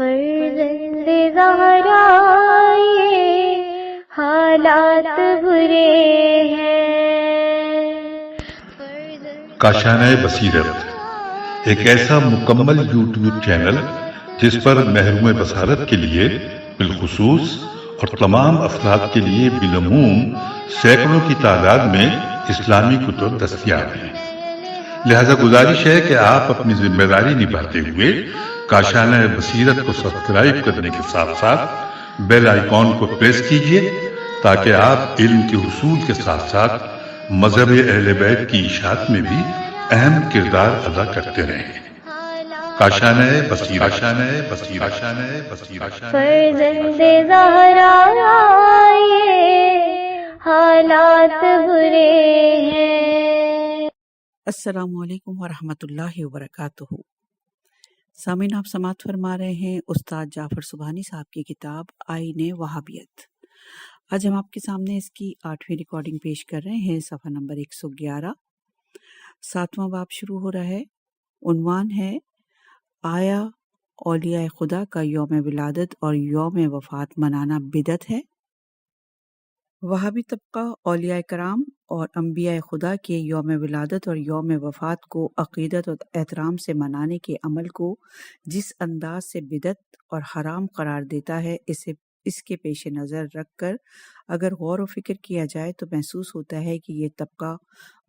فرزند زہرا یہ حالات برے ہیں۔ کاشانۂ بصیرت ایک ایسا مکمل یوٹیوب چینل جس پر محروم بصارت کے لیے بالخصوص اور تمام افراد کے لیے بالعموم سینکڑوں کی تعداد میں اسلامی کتب دستیاب ہیں۔ لہذا گزارش ہے کہ آپ اپنی ذمہ داری نبھاتے ہوئے کاشانۂ بصیرت کو سبسکرائب کرنے کے ساتھ ساتھ بیل آئیکن کو پریس کیجیے تاکہ آپ علم کے حصول کے ساتھ ساتھ مذہب اہل بیت کی اشاعت میں بھی اہم کردار ادا کرتے رہیں۔ کاشانۂ بصیرت، کاشانۂ بصیرت، کاشانۂ بصیرت۔ فرزند زہرا یہ حالات برے ہیں۔ السلام علیکم ورحمۃ اللہ وبرکاتہ۔ سامعین، آپ سماعت فرما رہے ہیں استاد جعفر سبحانی صاحب کی کتاب آئین وہابیت۔ آج ہم آپ کے سامنے اس کی 8ویں ریکارڈنگ پیش کر رہے ہیں، صفحہ نمبر 111، 7واں باب شروع ہو رہا ہے۔ عنوان ہے آیا اولیاء خدا کا یوم ولادت اور یوم وفات منانا بدعت ہے؟ وہابی طبقہ اولیاء کرام اور انبیاء خدا کے یوم ولادت اور یوم وفات کو عقیدت اور احترام سے منانے کے عمل کو جس انداز سے بدعت اور حرام قرار دیتا ہے، اس کے پیش نظر رکھ کر اگر غور و فکر کیا جائے تو محسوس ہوتا ہے کہ یہ طبقہ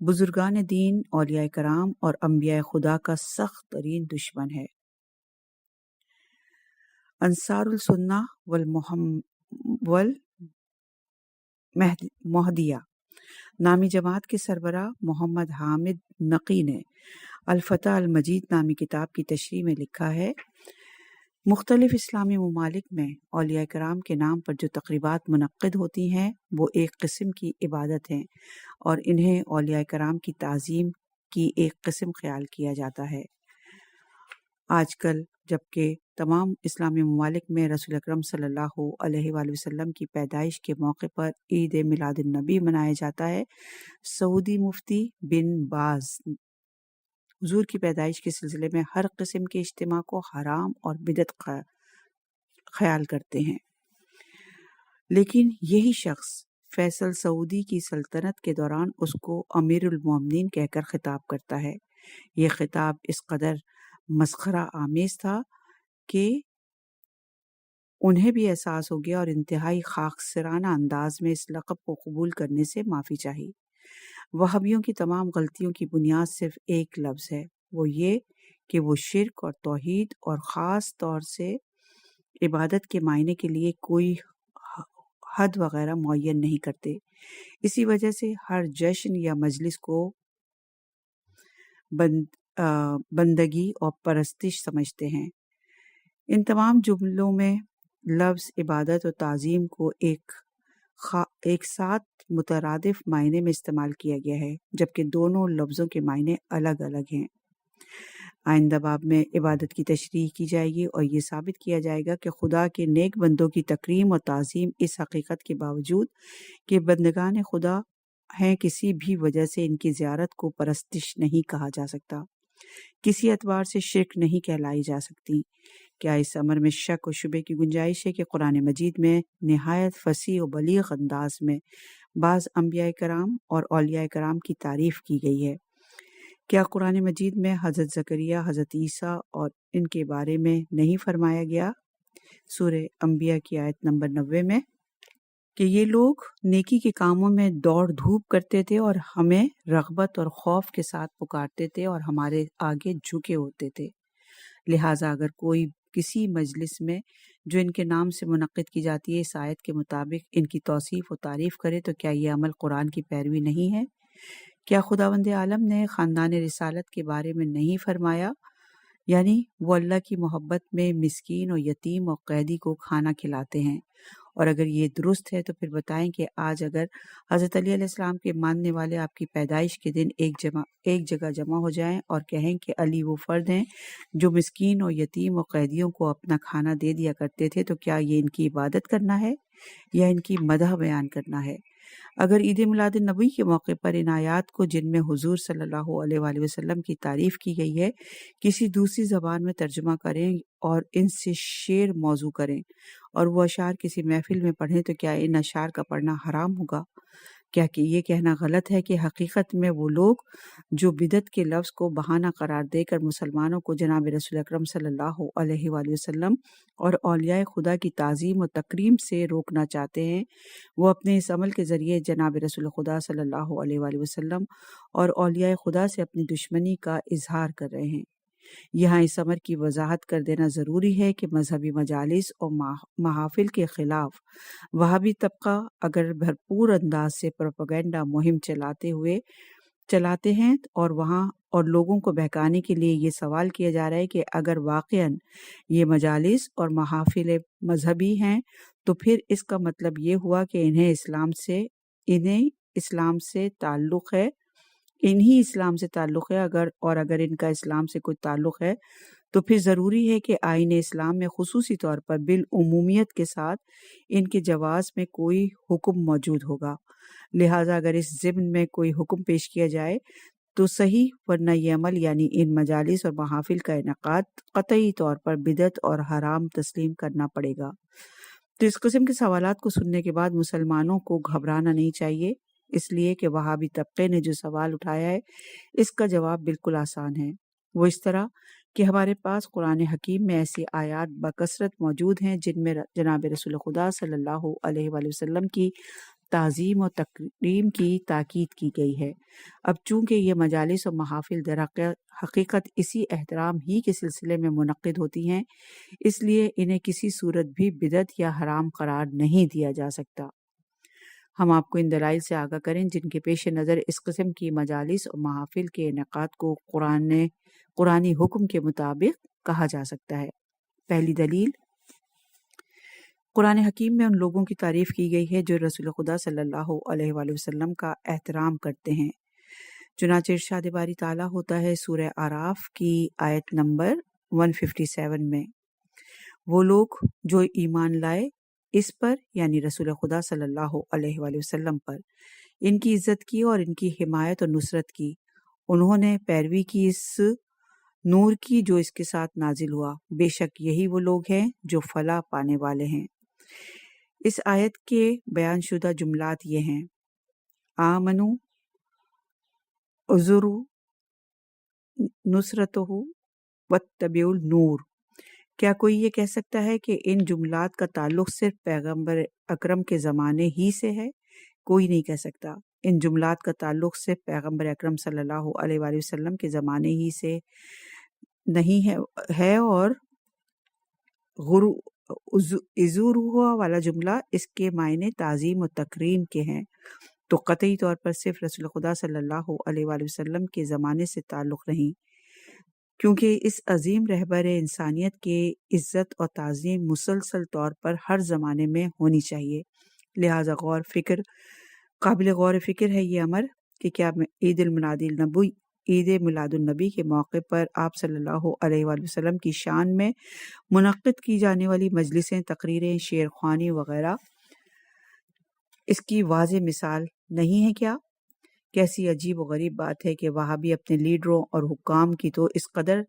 بزرگان دین، اولیاء کرام اور انبیاء خدا کا سخت ترین دشمن ہے۔ انصار السنہ والمہدیہ نامی جماعت کے سربراہ محمد حامد نقی نے الفتح المجید نامی کتاب کی تشریح میں لکھا ہے، مختلف اسلامی ممالک میں اولیاء کرام کے نام پر جو تقریبات منعقد ہوتی ہیں وہ ایک قسم کی عبادت ہیں اور انہیں اولیاء کرام کی تعظیم کی ایک قسم خیال کیا جاتا ہے۔ آج کل جبکہ تمام اسلامی ممالک میں رسول اکرم صلی اللہ علیہ وآلہ وسلم کی پیدائش کے موقع پر عید میلاد النبی منایا جاتا ہے، سعودی مفتی بن باز حضور کی پیدائش کے سلسلے میں ہر قسم کے اجتماع کو حرام اور بدعت خیال کرتے ہیں، لیکن یہی شخص فیصل سعودی کی سلطنت کے دوران اس کو امیر المومنین کہہ کر خطاب کرتا ہے۔ یہ خطاب اس قدر مسخرہ آمیز تھا کہ انہیں بھی احساس ہو گیا اور انتہائی خاکسارانہ انداز میں اس لقب کو قبول کرنے سے معافی چاہی۔ وہابیوں کی تمام غلطیوں کی بنیاد صرف ایک لفظ ہے، وہ یہ کہ وہ شرک اور توحید اور خاص طور سے عبادت کے معنی کے لیے کوئی حد وغیرہ معین نہیں کرتے۔ اسی وجہ سے ہر جشن یا مجلس کو بندگی اور پرستش سمجھتے ہیں۔ ان تمام جملوں میں لفظ عبادت اور تعظیم کو ایک ساتھ مترادف معنی میں استعمال کیا گیا ہے، جبکہ دونوں لفظوں کے معنی الگ الگ ہیں۔ آئندہ باب میں عبادت کی تشریح کی جائے گی اور یہ ثابت کیا جائے گا کہ خدا کے نیک بندوں کی تکریم اور تعظیم اس حقیقت کے باوجود کہ بندگان خدا ہیں، کسی بھی وجہ سے ان کی زیارت کو پرستش نہیں کہا جا سکتا، کسی اعتبار سے شرک نہیں کہلائی جا سکتی۔ کیا اس امر میں شک و شبے کی گنجائش ہے کہ قرآن مجید میں نہایت فصیح و بلیغ انداز میں بعض انبیاء کرام اور اولیاء کرام کی تعریف کی گئی ہے؟ کیا قرآن مجید میں حضرت زکریا، حضرت عیسیٰ اور ان کے بارے میں نہیں فرمایا گیا سورہ انبیاء کی آیت نمبر 90 میں کہ یہ لوگ نیکی کے کاموں میں دوڑ دھوپ کرتے تھے اور ہمیں رغبت اور خوف کے ساتھ پکارتے تھے اور ہمارے آگے جھکے ہوتے تھے؟ لہٰذا اگر کوئی کسی مجلس میں جو ان کے نام سے منعقد کی جاتی ہے اس آیت کے مطابق ان کی توصیف و تعریف کرے تو کیا یہ عمل قرآن کی پیروی نہیں ہے؟ کیا خداوند عالم نے خاندان رسالت کے بارے میں نہیں فرمایا، یعنی وہ اللہ کی محبت میں مسکین اور یتیم اور قیدی کو کھانا کھلاتے ہیں؟ اور اگر یہ درست ہے تو پھر بتائیں کہ آج اگر حضرت علی علیہ السلام کے ماننے والے آپ کی پیدائش کے دن ایک جگہ جمع ہو جائیں اور کہیں کہ علی وہ فرد ہیں جو مسکین اور یتیم اور قیدیوں کو اپنا کھانا دے دیا کرتے تھے، تو کیا یہ ان کی عبادت کرنا ہے یا ان کی مدح بیان کرنا ہے؟ اگر عید میلاد النبی کے موقع پر ان آیات کو جن میں حضور صلی اللہ علیہ وآلہ وسلم کی تعریف کی گئی ہے کسی دوسری زبان میں ترجمہ کریں اور ان سے شعر موضوع کریں اور وہ اشعار کسی محفل میں پڑھیں تو کیا ان اشعار کا پڑھنا حرام ہوگا؟ کیا کہ یہ کہنا غلط ہے کہ حقیقت میں وہ لوگ جو بدعت کے لفظ کو بہانہ قرار دے کر مسلمانوں کو جناب رسول اکرم صلی اللہ علیہ وآلہ وسلم اور اولیاء خدا کی تعظیم و تکریم سے روکنا چاہتے ہیں، وہ اپنے اس عمل کے ذریعے جناب رسول خدا صلی اللہ علیہ وآلہ وسلم اور اولیاء خدا سے اپنی دشمنی کا اظہار کر رہے ہیں۔ یہاں اس امر کی وضاحت کر دینا ضروری ہے کہ مذہبی مجالس اور محافل کے خلاف وہابی طبقہ اگر بھرپور انداز سے پروپیگنڈا مہم چلاتے ہیں اور لوگوں کو بہکانے کے لیے یہ سوال کیا جا رہا ہے کہ اگر واقعاً یہ مجالس اور محافل مذہبی ہیں تو پھر اس کا مطلب یہ ہوا کہ انہیں اسلام سے تعلق ہے، اگر ان کا اسلام سے کوئی تعلق ہے تو پھر ضروری ہے کہ آئین اسلام میں خصوصی طور پر بالعمومیت کے ساتھ ان کے جواز میں کوئی حکم موجود ہوگا۔ لہٰذا اگر اس ضمن میں کوئی حکم پیش کیا جائے تو صحیح، ورنہ یہ عمل یعنی ان مجالس اور محافل کا انعقاد قطعی طور پر بدعت اور حرام تسلیم کرنا پڑے گا۔ تو اس قسم کے سوالات کو سننے کے بعد مسلمانوں کو گھبرانا نہیں چاہیے، اس لیے کہ وہابی طبقے نے جو سوال اٹھایا ہے اس کا جواب بالکل آسان ہے۔ وہ اس طرح کہ ہمارے پاس قرآن حکیم میں ایسی آیات بکثرت موجود ہیں جن میں جناب رسول خدا صلی اللہ علیہ وآلہ وسلم کی تعظیم و تکریم کی تاکید کی گئی ہے۔ اب چونکہ یہ مجالس و محافل در حقیقت اسی احترام ہی کے سلسلے میں منعقد ہوتی ہیں، اس لیے انہیں کسی صورت بھی بدعت یا حرام قرار نہیں دیا جا سکتا۔ ہم آپ کو ان دلائل سے آگاہ کریں جن کے پیش نظر اس قسم کی مجالس اور محافل کے انعقاد کو قرآنی حکم کے مطابق کہا جا سکتا ہے۔ پہلی دلیل، قرآن حکیم میں ان لوگوں کی تعریف کی گئی ہے جو رسول خدا صلی اللہ علیہ وآلہ وسلم کا احترام کرتے ہیں۔ چنانچہ ارشاد باری تعالیٰ ہوتا ہے سورہ اعراف کی آیت نمبر 157 میں، وہ لوگ جو ایمان لائے اس پر یعنی رسول خدا صلی اللہ علیہ وآلہ وسلم پر، ان کی عزت کی اور ان کی حمایت اور نصرت کی، انہوں نے پیروی کی اس نور کی جو اس کے ساتھ نازل ہوا، بے شک یہی وہ لوگ ہیں جو فلاح پانے والے ہیں۔ اس آیت کے بیان شدہ جملات یہ ہیں: آمنو عذرو نصرتہ واتبعوا النور۔ کیا کوئی یہ کہہ سکتا ہے کہ ان جملات کا تعلق صرف پیغمبر اکرم کے زمانے ہی سے ہے؟ کوئی نہیں کہہ سکتا۔ ان جملات کا تعلق صرف پیغمبر اکرم صلی اللہ علیہ وآلہ وسلم کے زمانے ہی سے نہیں ہے اور عذرہ والا جملہ اس کے معنی تعظیم و تکریم کے ہیں، تو قطعی طور پر صرف رسول خدا صلی اللہ علیہ وآلہ وسلم کے زمانے سے تعلق نہیں، کیونکہ اس عظیم رہبر انسانیت کے عزت اور تعظیم مسلسل طور پر ہر زمانے میں ہونی چاہیے۔ لہٰذا قابل غور فکر ہے یہ امر کہ کیا عید میلاد النبی کے موقع پر آپ صلی اللہ علیہ وآلہ وسلم کی شان میں منعقد کی جانے والی مجلسیں، تقریریں، شعر خوانی وغیرہ اس کی واضح مثال نہیں ہے کیا؟ کیسی عجیب و غریب بات ہے کہ وہابی اپنے لیڈروں اور حکام کی تو اس قدر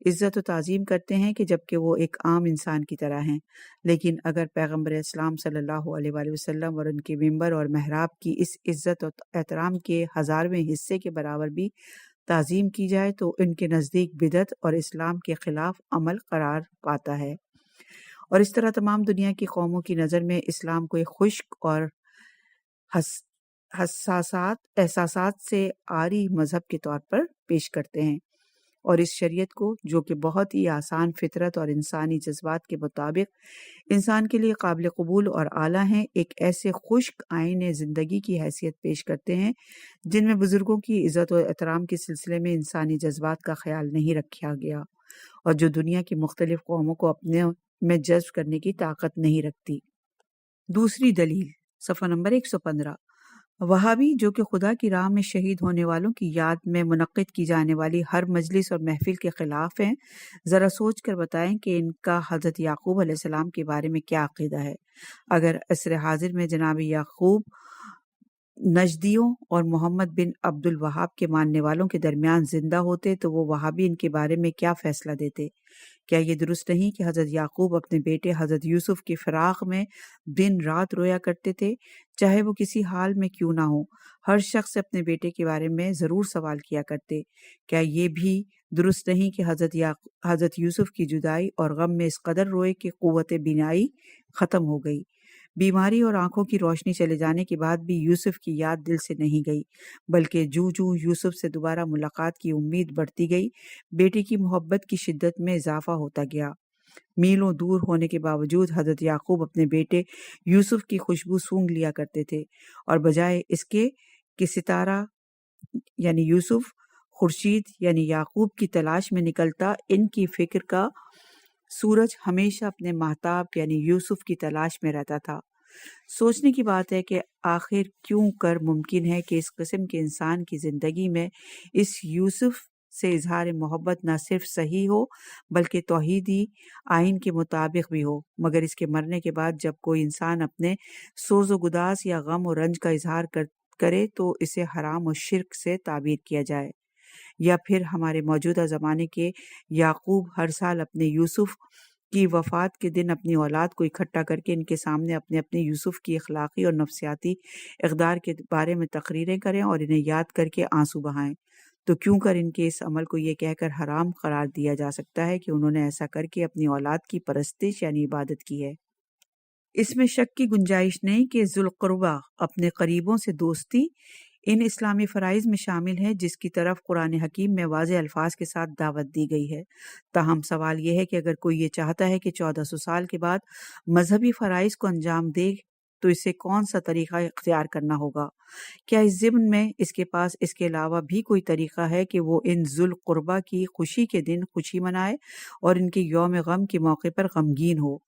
عزت و تعظیم کرتے ہیں کہ جبکہ وہ ایک عام انسان کی طرح ہیں، لیکن اگر پیغمبر اسلام صلی اللہ علیہ وآلہ وسلم اور ان کے ممبر اور محراب کی اس عزت و احترام کے 1000ویں حصے کے برابر بھی تعظیم کی جائے تو ان کے نزدیک بدعت اور اسلام کے خلاف عمل قرار پاتا ہے، اور اس طرح تمام دنیا کی قوموں کی نظر میں اسلام کو ایک خشک اور احساسات سے عاری مذہب کے طور پر پیش کرتے ہیں، اور اس شریعت کو جو کہ بہت ہی آسان فطرت اور انسانی جذبات کے مطابق انسان کے لیے قابل قبول اور اعلیٰ ہیں، ایک ایسے خشک آئین زندگی کی حیثیت پیش کرتے ہیں جن میں بزرگوں کی عزت و احترام کے سلسلے میں انسانی جذبات کا خیال نہیں رکھا گیا، اور جو دنیا کی مختلف قوموں کو اپنے میں جذب کرنے کی طاقت نہیں رکھتی۔ دوسری دلیل، صفحہ نمبر 115، وہابی جو کہ خدا کی راہ میں شہید ہونے والوں کی یاد میں منعقد کی جانے والی ہر مجلس اور محفل کے خلاف ہیں، ذرا سوچ کر بتائیں کہ ان کا حضرت یعقوب علیہ السلام کے بارے میں کیا عقیدہ ہے۔ اگر عصر حاضر میں جناب یعقوب نجدیوں اور محمد بن عبد الوہاب کے ماننے والوں کے درمیان زندہ ہوتے تو وہ وہابی ان کے بارے میں کیا فیصلہ دیتے؟ کیا یہ درست نہیں کہ حضرت یعقوب اپنے بیٹے حضرت یوسف کی فراق میں دن رات رویا کرتے تھے، چاہے وہ کسی حال میں کیوں نہ ہو؟ ہر شخص سے اپنے بیٹے کے بارے میں ضرور سوال کیا کرتے۔ کیا یہ بھی درست نہیں کہ حضرت یوسف کی جدائی اور غم میں اس قدر روئے کہ قوت بینائی ختم ہو گئی؟ بیماری اور آنکھوں کی روشنی چلے جانے کے بعد بھی یوسف کی یاد دل سے نہیں گئی، بلکہ جو یوسف سے دوبارہ ملاقات کی امید بڑھتی گئی، بیٹے کی محبت کی شدت میں اضافہ ہوتا گیا۔ میلوں دور ہونے کے باوجود حضرت یعقوب اپنے بیٹے یوسف کی خوشبو سونگھ لیا کرتے تھے، اور بجائے اس کے کہ ستارہ یعنی یوسف، خورشید یعنی یعقوب کی تلاش میں نکلتا، ان کی فکر کا سورج ہمیشہ اپنے مہتاب یعنی یوسف کی تلاش میں رہتا تھا۔ سوچنے کی بات ہے کہ آخر کیوں کر ممکن ہے کہ اس قسم کے انسان کی زندگی میں اس یوسف سے اظہار محبت نہ صرف صحیح ہو بلکہ توحیدی آئین کے مطابق بھی ہو، مگر اس کے مرنے کے بعد جب کوئی انسان اپنے سوز و گداز یا غم و رنج کا اظہار کرے تو اسے حرام و شرک سے تعبیر کیا جائے، یا پھر ہمارے موجودہ زمانے کے یعقوب ہر سال اپنے یوسف کی وفات کے دن اپنی اولاد کو اکٹھا کر کے ان کے سامنے اپنے یوسف کی اخلاقی اور نفسیاتی اقدار کے بارے میں تقریریں کریں اور انہیں یاد کر کے آنسو بہائیں، تو کیوں کر ان کے اس عمل کو یہ کہہ کر حرام قرار دیا جا سکتا ہے کہ انہوں نے ایسا کر کے اپنی اولاد کی پرستش یعنی عبادت کی ہے؟ اس میں شک کی گنجائش نہیں کہ ذوالقربہ اپنے قریبوں سے دوستی ان اسلامی فرائض میں شامل ہے جس کی طرف قرآن حکیم میں واضح الفاظ کے ساتھ دعوت دی گئی ہے۔ تاہم سوال یہ ہے کہ اگر کوئی یہ چاہتا ہے کہ 1400 سال کے بعد مذہبی فرائض کو انجام دے تو اسے کون سا طریقہ اختیار کرنا ہوگا؟ کیا اس ضمن میں اس کے پاس اس کے علاوہ بھی کوئی طریقہ ہے کہ وہ ان ذوالقربہ کی خوشی کے دن خوشی منائے اور ان کے یوم غم کے موقع پر غمگین ہو؟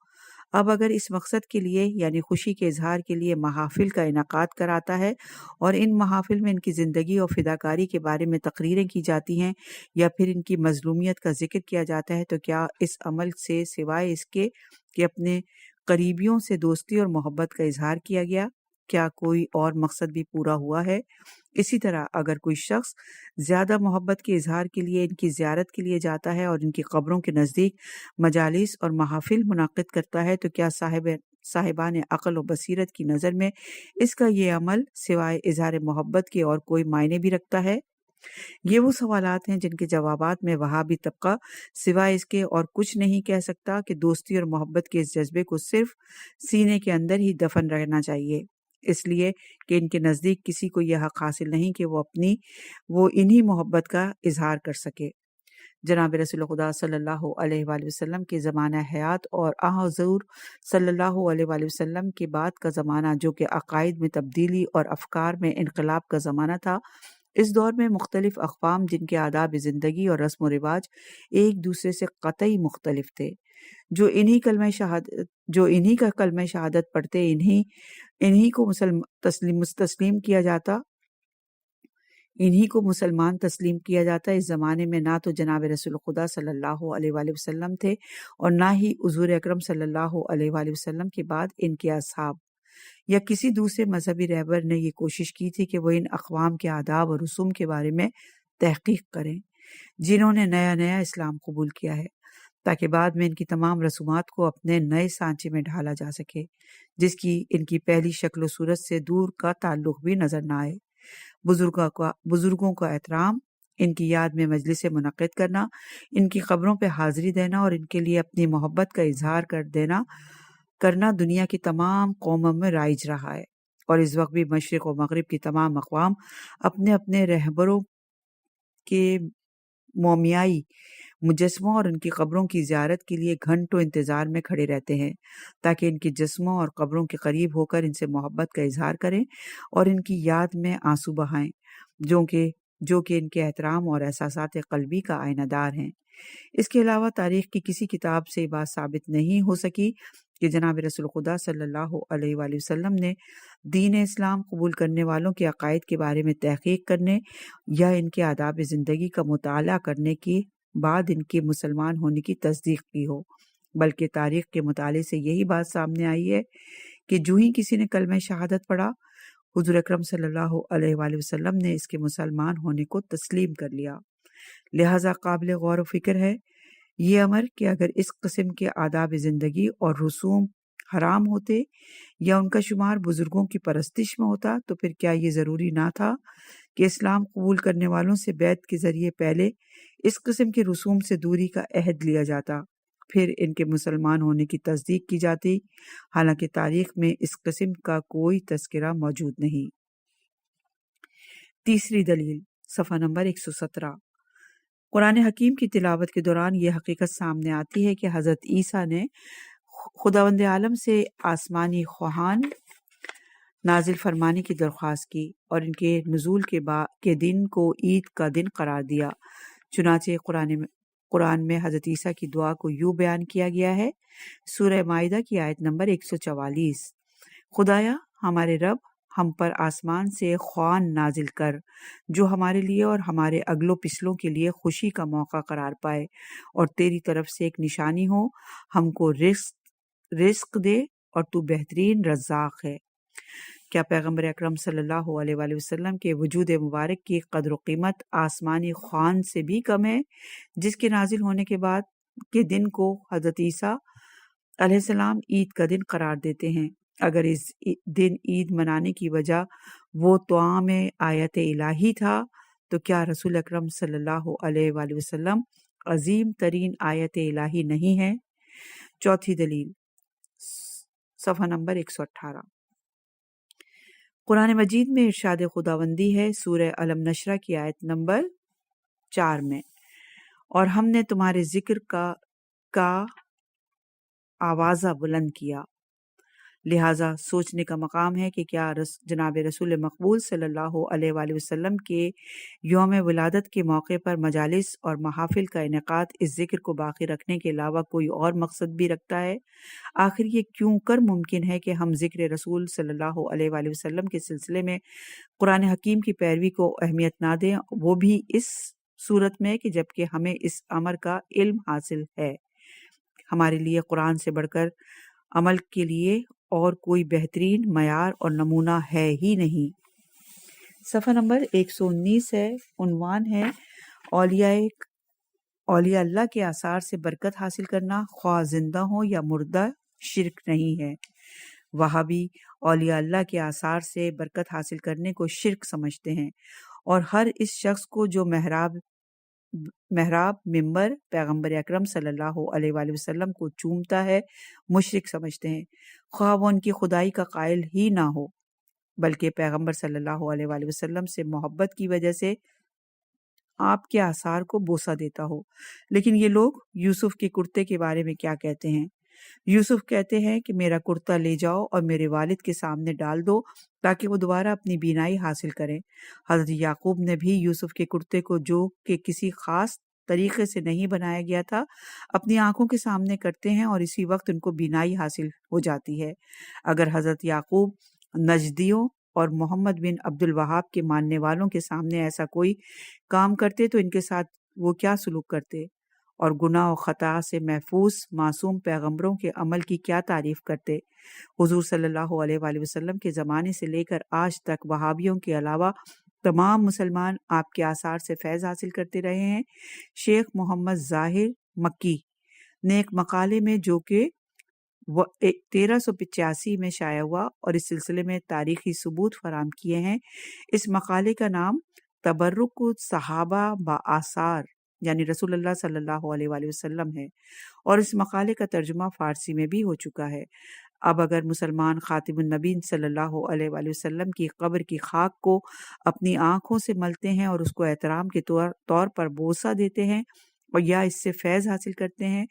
اب اگر اس مقصد کے لیے یعنی خوشی کے اظہار کے لیے محافل کا انعقاد کراتا ہے اور ان محافل میں ان کی زندگی اور فداکاری کے بارے میں تقریریں کی جاتی ہیں یا پھر ان کی مظلومیت کا ذکر کیا جاتا ہے، تو کیا اس عمل سے سوائے اس کے کہ اپنے قریبیوں سے دوستی اور محبت کا اظہار کیا گیا، کیا کوئی اور مقصد بھی پورا ہوا ہے؟ اسی طرح اگر کوئی شخص زیادہ محبت کے اظہار کے لیے ان کی زیارت کے لیے جاتا ہے اور ان کی قبروں کے نزدیک مجالس اور محافل منعقد کرتا ہے، تو کیا صاحبان عقل و بصیرت کی نظر میں اس کا یہ عمل سوائے اظہار محبت کے اور کوئی معنی بھی رکھتا ہے؟ یہ وہ سوالات ہیں جن کے جوابات میں وہابی طبقہ سوائے اس کے اور کچھ نہیں کہہ سکتا کہ دوستی اور محبت کے اس جذبے کو صرف سینے کے اندر ہی دفن رہنا چاہیے، اس لیے کہ ان کے نزدیک کسی کو یہ حق حاصل نہیں کہ وہ انہی محبت کا اظہار کر سکے۔ جناب رسول خدا صلی اللہ علیہ وآلہ وسلم کے زمانہ حیات اور حضور صلی اللہ علیہ وآلہ وسلم کے بعد کا زمانہ جو کہ عقائد میں تبدیلی اور افکار میں انقلاب کا زمانہ تھا، اس دور میں مختلف اقوام جن کے آداب زندگی اور رسم و رواج ایک دوسرے سے قطعی مختلف تھے، جو انہی کا کلمہ شہادت پڑھتے انہی کو مسلمان تسلیم کیا جاتا۔ اس زمانے میں نہ تو جناب رسول خدا صلی اللہ علیہ وآلہ وسلم تھے اور نہ ہی حضور اکرم صلی اللہ علیہ وآلہ وسلم کے بعد ان کے اصحاب یا کسی دوسرے مذہبی رہبر نے یہ کوشش کی تھی کہ وہ ان اقوام کے آداب اور رسوم کے بارے میں تحقیق کریں جنہوں نے نیا اسلام قبول کیا ہے، تاکہ بعد میں ان کی تمام رسومات کو اپنے نئے سانچے میں ڈھالا جا سکے جس کی ان کی پہلی شکل و صورت سے دور کا تعلق بھی نظر نہ آئے۔ بزرگوں کا احترام، ان کی یاد میں مجلس منعقد کرنا، ان کی قبروں پہ حاضری دینا اور ان کے لیے اپنی محبت کا اظہار کرنا دنیا کی تمام قوموں میں رائج رہا ہے، اور اس وقت بھی مشرق و مغرب کی تمام اقوام اپنے اپنے رہبروں کے مومیائی مجسموں اور ان کی قبروں کی زیارت کے لیے گھنٹوں انتظار میں کھڑے رہتے ہیں تاکہ ان کے جسموں اور قبروں کے قریب ہو کر ان سے محبت کا اظہار کریں اور ان کی یاد میں آنسو بہائیں جو کہ ان کے احترام اور احساسات قلبی کا آئینہ دار ہیں۔ اس کے علاوہ تاریخ کی کسی کتاب سے یہ بات ثابت نہیں ہو سکی کہ جناب رسول خدا صلی اللہ علیہ وآلہ وسلم نے دین اسلام قبول کرنے والوں کے عقائد کے بارے میں تحقیق کرنے یا ان کے آداب زندگی کا مطالعہ کرنے کے بعد ان کے مسلمان ہونے کی تصدیق کی ہو، بلکہ تاریخ کے مطالعے سے یہی بات سامنے آئی ہے کہ جو ہی کسی نے کلمہ شہادت پڑھا حضور اکرم صلی اللہ علیہ وآلہ وسلم نے اس کے مسلمان ہونے کو تسلیم کر لیا۔ لہٰذا قابل غور و فکر ہے یہ امر کہ اگر اس قسم کے آداب زندگی اور رسوم حرام ہوتے یا ان کا شمار بزرگوں کی پرستش میں ہوتا تو پھر کیا یہ ضروری نہ تھا کہ اسلام قبول کرنے والوں سے بیعت کے ذریعے پہلے اس قسم کے رسوم سے دوری کا عہد لیا جاتا، پھر ان کے مسلمان ہونے کی تصدیق کی جاتی، حالانکہ تاریخ میں اس قسم کا کوئی تذکرہ موجود نہیں۔ تیسری دلیل، صفحہ نمبر 117۔ قرآن حکیم کی تلاوت کے دوران یہ حقیقت سامنے آتی ہے کہ حضرت عیسیٰ نے خداوند عالم سے آسمانی خواہان نازل فرمانے کی درخواست کی اور ان کے نزول کے دن کو عید کا دن قرار دیا۔ چنانچہ قرآن میں حضرت عیسیٰ کی دعا کو یوں بیان کیا گیا ہے، سورہ مائدہ کی آیت نمبر 144، خدایا ہمارے رب ہم پر آسمان سے خوان نازل کر جو ہمارے لیے اور ہمارے اگلوں پچھلوں کے لیے خوشی کا موقع قرار پائے، اور تیری طرف سے ایک نشانی ہو، ہم کو رزق دے اور تو بہترین رزاق ہے۔ کیا پیغمبر اکرم صلی اللہ علیہ وآلہ وسلم کے وجود مبارک کی قدر و قیمت آسمانی خوان سے بھی کم ہے، جس کے نازل ہونے کے بعد کے دن کو حضرت عیسیٰ علیہ السلام عید کا دن قرار دیتے ہیں؟ اگر اس دن عید منانے کی وجہ وہ طعام آیت الہی تھا تو کیا رسول اکرم صلی اللہ علیہ وآلہ وسلم عظیم ترین آیت الہی نہیں ہے؟ چوتھی دلیل، صفحہ نمبر 118۔ قرآن مجید میں ارشاد خداوندی ہے سورہ علم نشرہ کی آیت نمبر 4 میں، اور ہم نے تمہارے ذکر کا آوازہ بلند کیا۔ لہٰذا سوچنے کا مقام ہے کہ کیا جناب رسول مقبول صلی اللہ علیہ وآلہ وسلم کے یوم ولادت کے موقع پر مجالس اور محافل کا انعقاد اس ذکر کو باقی رکھنے کے علاوہ کوئی اور مقصد بھی رکھتا ہے؟ آخر یہ کیوں کر ممکن ہے کہ ہم ذکر رسول صلی اللہ علیہ وآلہ وسلم کے سلسلے میں قرآن حکیم کی پیروی کو اہمیت نہ دیں، وہ بھی اس صورت میں کہ جبکہ ہمیں اس امر کا علم حاصل ہے؟ ہمارے لیے قرآن سے بڑھ کر عمل کے لیے اور کوئی بہترین معیار اور نمونہ ہے ہی نہیں۔ صفحہ نمبر 119 ہے، عنوان ہے اولیاء اللہ کے آثار سے برکت حاصل کرنا خواہ زندہ ہوں یا مردہ شرک نہیں ہے۔ وہابی اولیاء اللہ کے آثار سے برکت حاصل کرنے کو شرک سمجھتے ہیں، اور ہر اس شخص کو جو محراب ممبر پیغمبر اکرم صلی اللہ علیہ وآلہ وسلم کو چومتا ہے مشرک سمجھتے ہیں، خواہ وہ ان کی خدائی کا قائل ہی نہ ہو، بلکہ پیغمبر صلی اللہ علیہ وآلہ وسلم سے محبت کی وجہ سے آپ کے آثار کو بوسہ دیتا ہو۔ لیکن یہ لوگ یوسف کے کرتے کے بارے میں کیا کہتے ہیں؟ یوسف کہتے ہیں کہ میرا کرتا لے جاؤ اور میرے والد کے سامنے ڈال دو تاکہ وہ دوبارہ اپنی بینائی حاصل کریں۔ حضرت یعقوب نے بھی یوسف کے کرتے کو، جو کہ کسی خاص طریقے سے نہیں بنایا گیا تھا، اپنی آنکھوں کے سامنے کرتے ہیں اور اسی وقت ان کو بینائی حاصل ہو جاتی ہے۔ اگر حضرت یعقوب نجدیوں اور محمد بن عبد الوہاب کے ماننے والوں کے سامنے ایسا کوئی کام کرتے تو ان کے ساتھ وہ کیا سلوک کرتے، اور گناہ و خطا سے محفوظ معصوم پیغمبروں کے عمل کی کیا تعریف کرتے؟ حضور صلی اللہ علیہ وآلہ وسلم کے زمانے سے لے کر آج تک وہابیوں کے علاوہ تمام مسلمان آپ کے آثار سے فیض حاصل کرتے رہے ہیں۔ شیخ محمد ظاہر مکی نے ایک مقالے میں جو کہ 1385 میں شائع ہوا اور اس سلسلے میں تاریخی ثبوت فراہم کیے ہیں، اس مقالے کا نام تبرک صحابہ بآثار یعنی رسول اللہ صلی اللہ علیہ وآلہ وسلم ہے، اور اس مقالے کا ترجمہ فارسی میں بھی ہو چکا ہے۔ اب اگر مسلمان خاتم النبی صلی اللہ علیہ وآلہ وسلم کی قبر کی خاک کو اپنی آنکھوں سے ملتے ہیں اور اس کو احترام کے طور پر بوسہ دیتے ہیں اور یا اس سے فیض حاصل کرتے ہیں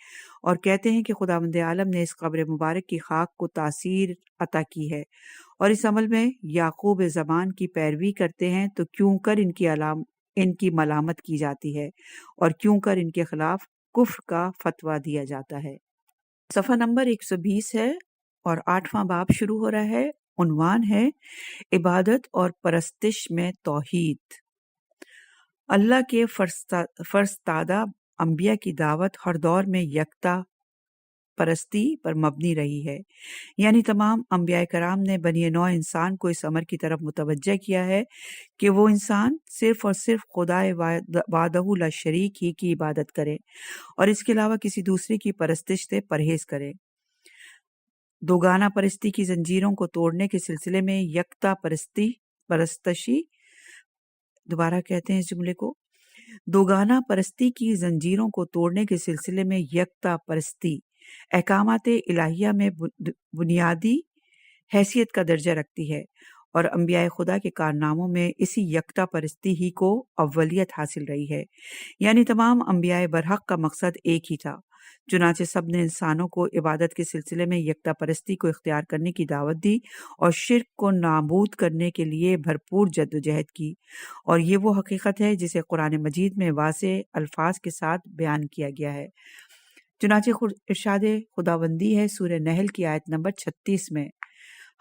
اور کہتے ہیں کہ خداوند عالم نے اس قبر مبارک کی خاک کو تاثیر عطا کی ہے، اور اس عمل میں یعقوب زمان کی پیروی کرتے ہیں، تو کیوں کر ان کی ملامت کی جاتی ہے اور کیوں کر ان کے خلاف کفر کا فتویٰ دیا جاتا ہے؟ صفحہ نمبر 120 ہے اور 8واں باب شروع ہو رہا ہے، عنوان ہے عبادت اور پرستش میں توحید۔ اللہ کے فرستادہ انبیاء کی دعوت ہر دور میں یکتا پرستی پر مبنی رہی ہے، یعنی تمام انبیاء کرام نے بنی نوع انسان کو اس امر کی طرف متوجہ کیا ہے کہ وہ انسان صرف اور صرف خدا وحدہ لا شریک ہی کی عبادت کرے اور اس کے علاوہ کسی دوسرے کی پرستش سے پرہیز کرے۔ دوگانہ پرستی کی زنجیروں کو توڑنے کے سلسلے میں یکتا پرستشی دوبارہ کہتے ہیں اس جملے کو، دوگانہ پرستی کی زنجیروں کو توڑنے کے سلسلے میں یکتا پرستی احکامات الہیہ میں بنیادی حیثیت کا درجہ رکھتی ہے، اور انبیاء خدا کے کارناموں میں اسی یکتا پرستی ہی کو اولیت حاصل رہی ہے، یعنی تمام انبیاء برحق کا مقصد ایک ہی تھا۔ چنانچہ سب نے انسانوں کو عبادت کے سلسلے میں یکتا پرستی کو اختیار کرنے کی دعوت دی اور شرک کو نابود کرنے کے لیے بھرپور جدوجہد کی، اور یہ وہ حقیقت ہے جسے قرآن مجید میں واضح الفاظ کے ساتھ بیان کیا گیا ہے۔ چنانچہ ارشاد خداوندی ہے سورہ نحل کی آیت نمبر 36 میں،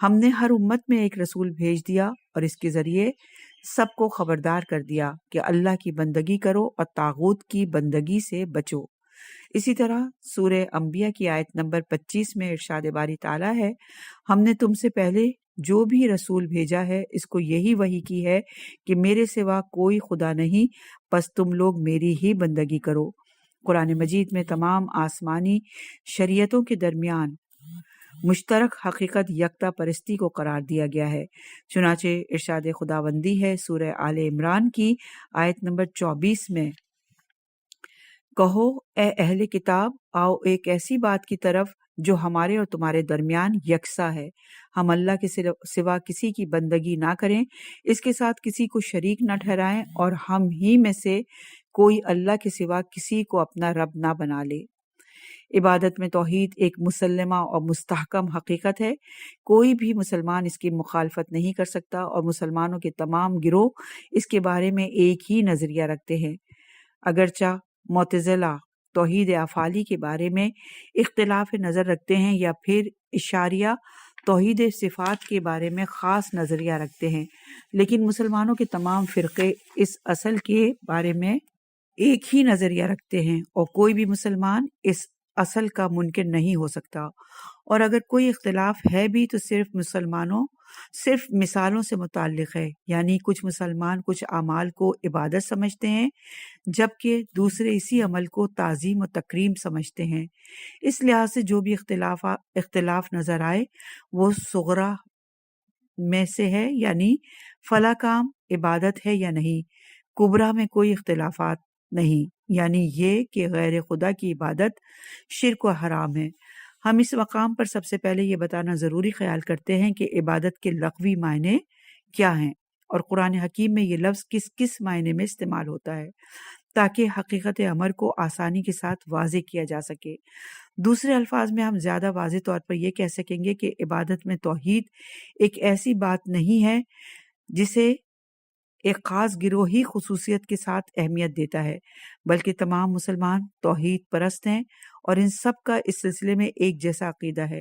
ہم نے ہر امت میں ایک رسول بھیج دیا اور اس کے ذریعے سب کو خبردار کر دیا کہ اللہ کی بندگی کرو اور طاغوت کی بندگی سے بچو۔ اسی طرح سورہ انبیاء کی آیت نمبر 25 میں ارشاد باری تعالیٰ ہے، ہم نے تم سے پہلے جو بھی رسول بھیجا ہے اس کو یہی وحی کی ہے کہ میرے سوا کوئی خدا نہیں، پس تم لوگ میری ہی بندگی کرو۔ قرآن مجید میں تمام آسمانی شریعتوں کے درمیان مشترک حقیقت یکتا پرستی کو قرار دیا گیا ہے۔ چنانچہ ارشاد خداوندی ہے سورہ آل عمران کی آیت نمبر 24 میں، کہو اے اہل کتاب، آؤ ایک ایسی بات کی طرف جو ہمارے اور تمہارے درمیان یکساں ہے، ہم اللہ کے سوا کسی کی بندگی نہ کریں، اس کے ساتھ کسی کو شریک نہ ٹھہرائیں، اور ہم ہی میں سے کوئی اللہ کے سوا کسی کو اپنا رب نہ بنا لے۔ عبادت میں توحید ایک مسلمہ اور مستحکم حقیقت ہے، کوئی بھی مسلمان اس کی مخالفت نہیں کر سکتا، اور مسلمانوں کے تمام گروہ اس کے بارے میں ایک ہی نظریہ رکھتے ہیں۔ اگرچہ معتزلہ توحید افعالی کے بارے میں اختلاف نظر رکھتے ہیں، یا پھر اشاریہ توحید صفات کے بارے میں خاص نظریہ رکھتے ہیں، لیکن مسلمانوں کے تمام فرقے اس اصل کے بارے میں ایک ہی نظریہ رکھتے ہیں، اور کوئی بھی مسلمان اس اصل کا منکر نہیں ہو سکتا، اور اگر کوئی اختلاف ہے بھی تو صرف مثالوں سے متعلق ہے، یعنی کچھ مسلمان کچھ اعمال کو عبادت سمجھتے ہیں جبکہ دوسرے اسی عمل کو تعظیم و تکریم سمجھتے ہیں۔ اس لحاظ سے جو بھی اختلاف نظر آئے وہ صغرا میں سے ہے، یعنی فلاں کام عبادت ہے یا نہیں، کبرا میں کوئی اختلافات نہیں، یعنی یہ کہ غیر خدا کی عبادت شرک و حرام ہے۔ ہم اس مقام پر سب سے پہلے یہ بتانا ضروری خیال کرتے ہیں کہ عبادت کے لغوی معنی کیا ہیں اور قرآن حکیم میں یہ لفظ کس کس معنی میں استعمال ہوتا ہے، تاکہ حقیقت امر کو آسانی کے ساتھ واضح کیا جا سکے۔ دوسرے الفاظ میں ہم زیادہ واضح طور پر یہ کہہ سکیں گے کہ عبادت میں توحید ایک ایسی بات نہیں ہے جسے ایک خاص گروہ ہی خصوصیت کے ساتھ اہمیت دیتا ہے، بلکہ تمام مسلمان توحید پرست ہیں اور ان سب کا اس سلسلے میں ایک جیسا عقیدہ ہے۔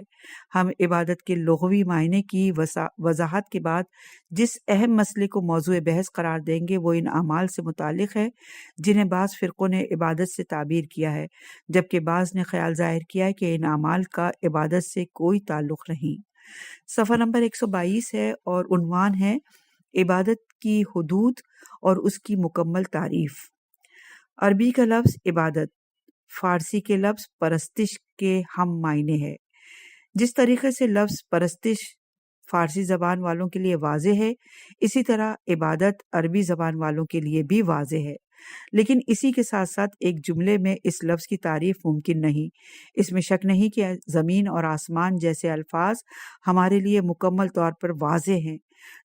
ہم عبادت کے لغوی معنی کی وضاحت کے بعد جس اہم مسئلے کو موضوع بحث قرار دیں گے وہ ان اعمال سے متعلق ہے جنہیں بعض فرقوں نے عبادت سے تعبیر کیا ہے، جبکہ بعض نے خیال ظاہر کیا ہے کہ ان اعمال کا عبادت سے کوئی تعلق نہیں۔ صفحہ نمبر 122 ہے اور عنوان ہے عبادت کی حدود اور اس کی مکمل تعریف۔ عربی کا لفظ عبادت فارسی کے لفظ پرستش کے ہم معنی ہے۔ جس طریقے سے لفظ پرستش فارسی زبان والوں کے لیے واضح ہے، اسی طرح عبادت عربی زبان والوں کے لیے بھی واضح ہے، لیکن اسی کے ساتھ ساتھ ایک جملے میں اس لفظ کی تعریف ممکن نہیں۔ اس میں شک نہیں کہ زمین اور آسمان جیسے الفاظ ہمارے لیے مکمل طور پر واضح ہیں،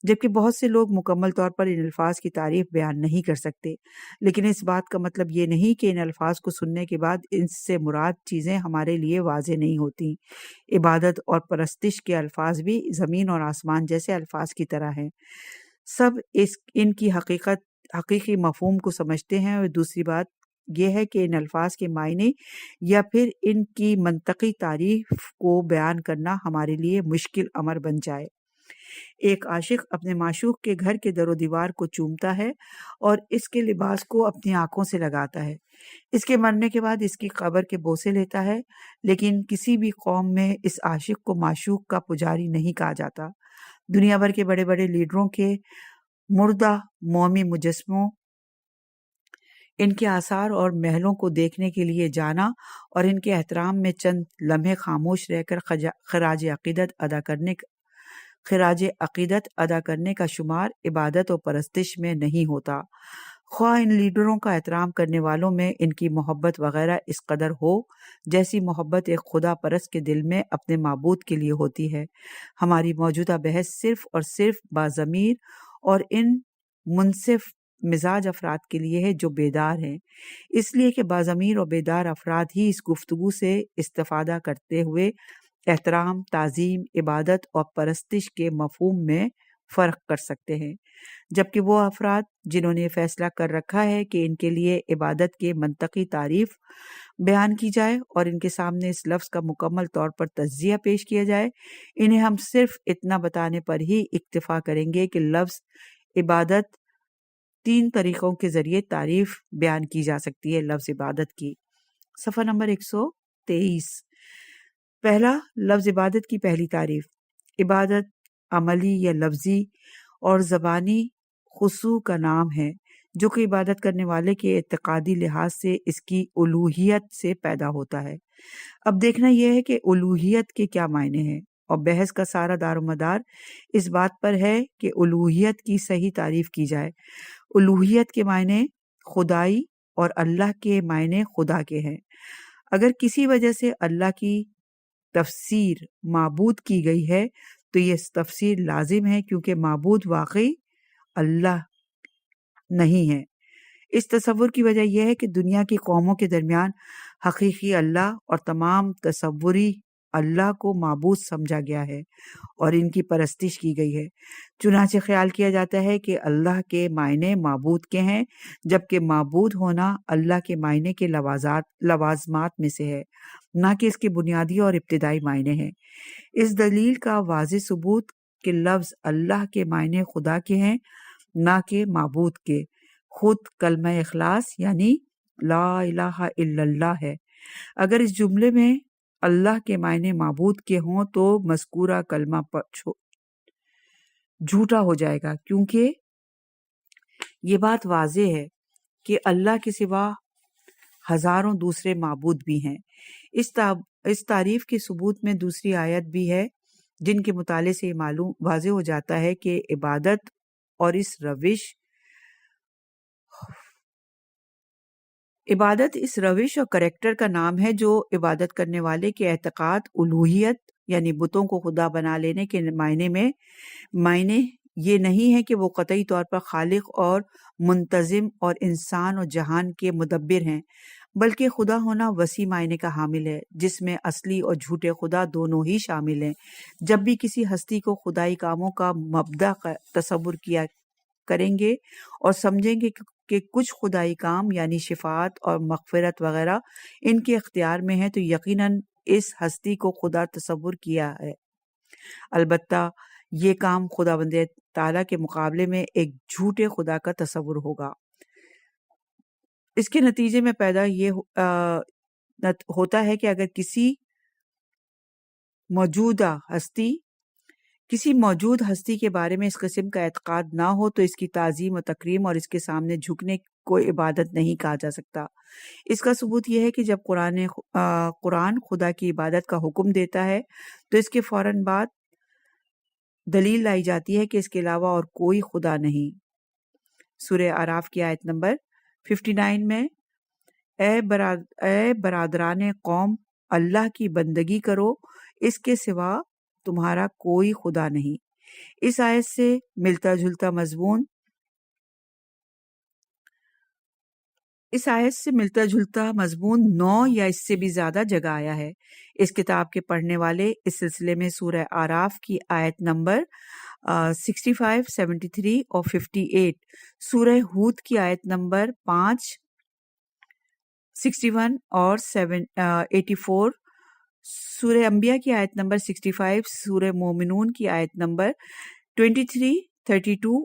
جبکہ بہت سے لوگ مکمل طور پر ان الفاظ کی تعریف بیان نہیں کر سکتے، لیکن اس بات کا مطلب یہ نہیں کہ ان الفاظ کو سننے کے بعد ان سے مراد چیزیں ہمارے لیے واضح نہیں ہوتی۔ عبادت اور پرستش کے الفاظ بھی زمین اور آسمان جیسے الفاظ کی طرح ہیں، سب ان کی حقیقی مفہوم کو سمجھتے ہیں، اور دوسری بات یہ ہے کہ ان الفاظ کے معنی یا پھر ان کی منطقی تعریف کو بیان کرنا ہمارے لیے مشکل امر بن جائے۔ ایک عاشق اپنے معشوق کے گھر کے در و دیوار کو چومتا ہے اور اس کے لباس کو اپنی آنکھوں سے لگاتا ہے، اس کے مرنے کے بعد اس کی قبر کے بوسے لیتا ہے، لیکن کسی بھی قوم میں اس عاشق کو معشوق کا پجاری نہیں کہا جاتا۔ دنیا بھر کے بڑے بڑے لیڈروں کے مردہ مومی مجسموں، ان کے آثار اور محلوں کو دیکھنے کے لیے جانا اور ان کے احترام میں چند لمحے خاموش رہ کر خراج عقیدت ادا کرنے کا شمار عبادت و پرستش میں نہیں ہوتا، خواہ ان لیڈروں کا احترام کرنے والوں میں ان کی محبت وغیرہ اس قدر ہو جیسی محبت ایک خدا پرست کے دل میں اپنے معبود کے لیے ہوتی ہے۔ ہماری موجودہ بحث صرف اور صرف باضمیر اور ان منصف مزاج افراد کے لیے ہے جو بیدار ہیں، اس لیے کہ باضمیر اور بیدار افراد ہی اس گفتگو سے استفادہ کرتے ہوئے احترام، تعظیم، عبادت اور پرستش کے مفہوم میں فرق کر سکتے ہیں، جبکہ وہ افراد جنہوں نے یہ فیصلہ کر رکھا ہے کہ ان کے لیے عبادت کے منطقی تعریف بیان کی جائے اور ان کے سامنے اس لفظ کا مکمل طور پر تجزیہ پیش کیا جائے، انہیں ہم صرف اتنا بتانے پر ہی اکتفا کریں گے کہ لفظ عبادت 3 طریقوں کے ذریعے تعریف بیان کی جا سکتی ہے۔ لفظ عبادت کی صفحہ نمبر 123۔ پہلا، لفظ عبادت کی پہلی تعریف: عبادت عملی یا لفظی اور زبانی خضوع کا نام ہے جو کہ عبادت کرنے والے کے اعتقادی لحاظ سے اس کی الوہیت سے پیدا ہوتا ہے۔ اب دیکھنا یہ ہے کہ الوہیت کے کیا معنی ہیں، اور بحث کا سارا دار و مدار اس بات پر ہے کہ الوہیت کی صحیح تعریف کی جائے۔ الوہیت کے معنی خدائی اور اللہ کے معنی خدا کے ہیں۔ اگر کسی وجہ سے اللہ کی تفسیر معبود کی گئی ہے تو یہ تفسیر لازم ہے کیونکہ معبود واقعی اللہ نہیں ہے۔ اس تصور کی وجہ یہ ہے کہ دنیا کی قوموں کے درمیان حقیقی اللہ اور تمام تصوری اللہ کو معبود سمجھا گیا ہے اور ان کی پرستش کی گئی ہے، چنانچہ خیال کیا جاتا ہے کہ اللہ کے معنی معبود کے ہیں، جبکہ معبود ہونا اللہ کے معنی کے لوازمات میں سے ہے، نہ کہ اس کے بنیادی اور ابتدائی معنی ہیں۔ اس دلیل کا واضح ثبوت کہ لفظ اللہ کے معنی خدا کے ہیں نہ کہ معبود کے، خود کلمہ اخلاص یعنی لا الہ الا اللہ ہے۔ اگر اس جملے میں اللہ کے معنی معبود کے ہوں تو مذکورہ کلمہ جھوٹا ہو جائے گا، کیونکہ یہ بات واضح ہے کہ اللہ کے سوا ہزاروں دوسرے معبود بھی ہیں۔ اس تعریف کے ثبوت میں دوسری آیت بھی ہے جن کے مطالعے سے یہ واضح ہو جاتا ہے کہ عبادت اس روش اور کریکٹر کا نام ہے جو عبادت کرنے والے کے اعتقاد الوہیت یعنی بتوں کو خدا بنا لینے کے معنی یہ نہیں ہے کہ وہ قطعی طور پر خالق اور منتظم اور انسان اور جہان کے مدبر ہیں، بلکہ خدا ہونا وسیع معنی کا حامل ہے جس میں اصلی اور جھوٹے خدا دونوں ہی شامل ہیں۔ جب بھی کسی ہستی کو خدائی کاموں کا مبدأ تصور کیا کریں گے اور سمجھیں گے کہ کچھ خدائی کام یعنی شفاعت اور مغفرت وغیرہ ان کے اختیار میں ہے تو یقیناً اس ہستی کو خدا تصور کیا ہے، البتہ یہ کام خداوند تعالیٰ کے مقابلے میں ایک جھوٹے خدا کا تصور ہوگا۔ اس کے نتیجے میں پیدا یہ ہوتا ہے کہ اگر کسی موجود ہستی کے بارے میں اس قسم کا اعتقاد نہ ہو تو اس کی تعظیم و تکریم اور اس کے سامنے جھکنے کو عبادت نہیں کہا جا سکتا۔ اس کا ثبوت یہ ہے کہ جب قرآن خدا کی عبادت کا حکم دیتا ہے تو اس کے فوراً بعد دلیل لائی جاتی ہے کہ اس کے علاوہ اور کوئی خدا نہیں۔ سورہ اعراف کی آیت نمبر 59 میں اے برادران قوم اللہ کی بندگی کرو، اس کے سوا تمہارا کوئی خدا نہیں۔ اس آیت سے ملتا جلتا مضمون 9 یا اس سے بھی زیادہ جگہ آیا ہے۔ اس کتاب کے پڑھنے والے اس سلسلے میں سورہ اعراف کی آیت نمبر 65، 73 اور 58، سورہ ہود کی آیت نمبر 5، 61 اور 84، سورہ انبیاء کی آیت نمبر 65، سورہ مومنون کی آیت نمبر 23, 32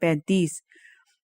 35,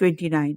29।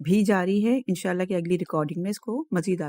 بھی جاری ہے. انشاءاللہ کہ اگلی ریکارڈنگ میں اس کو مزید